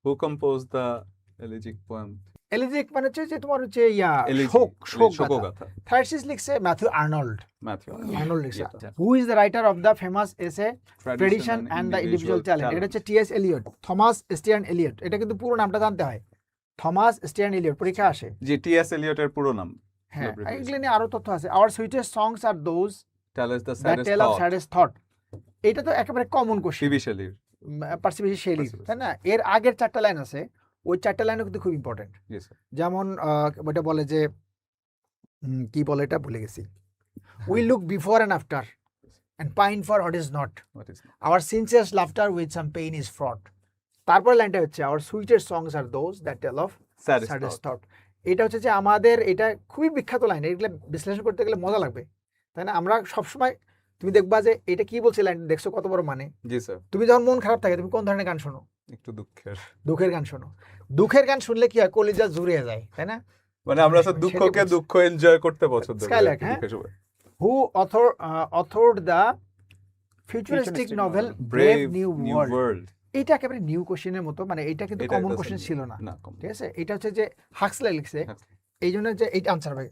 Who composed the elegiac poem? এলিজিক মানে হচ্ছে যে তোমার হচ্ছে Elegy, শোক শোকগাথা। থার্সিস লিখছে ম্যাথিউ আর্নল্ড Matthew. লিখছে Yeah. Who is the writer of the famous essay tradition and the individual challenge, এটা হচ্ছে TS Eliot, Thomas Stearns Eliot. এটা কিন্তু পুরো নামটা জানতে হয়, থমাস স্টিয়ার্ন এলিয়ট, পরীক্ষা আসে। জি, টি.এস. এলিয়টের পুরো নাম। হ্যাঁ, Abbreviation. এগুলো নিয়ে আরো তথ্য আছে। Our sweetest songs are those Tell us the that saddest tell of thought. Saddest thought. এটা তো একেবারে কমন কোশ্চেন, টিভি শেলির। পার্সিপিসি শেলির, Percy তাই না? এর আগের 4টা লাইন আছে, ওই 4টা লাইনও কিন্তু খুব ইম্পর্টেন্ট। Yes, sir. যেমন ওটা বলে যে কি বলে, এটা ভুলে গেছি, we look before and after and pine for what is not, What is our sincere laughter with some pain is fraught. তারপর লাইনটা হচ্ছে our sweetest songs are those that tell of saddest saddest thought? Thought. এটা হচ্ছে যে আমাদের, এটা খুবই বিখ্যাত লাইন, এগুলো বিশ্লেষণ করতে গেলে মজা লাগবে, তাই না? আমরা সবসময় তুমি দেখবা যে এটা কি বলছে লাইন, দেখছো কত বড় মানে। জি স্যার, তুমি যখন মন খারাপ থাকে তুমি কোন ধরনের গান শোনো? একটু দুঃখের। দুঃখের গান শোনো। দুঃখের গান শুনলে কি হয়, কলিজা জুড়িয়ে যায়, তাই না? মানে আমরা তো সেটাই দুঃখকে বলছি। দুঃখ এনজয় করতে পছন্দ করি। Skylark, একটু হ্যাঁ? দুঃখের সময়। Who authored the futuristic novel brave new world. এটা একেবারে নিউ কোশ্চেনের মতো, মানে এটা কিন্তু এটা কমন doesn't কোশ্চেন know. ছিল না, না, common। ঠিক আছে? এটা হচ্ছে যে হাক্সলে লিখছে, Huxley। এই জন্য যে এইটা আনসার ভাই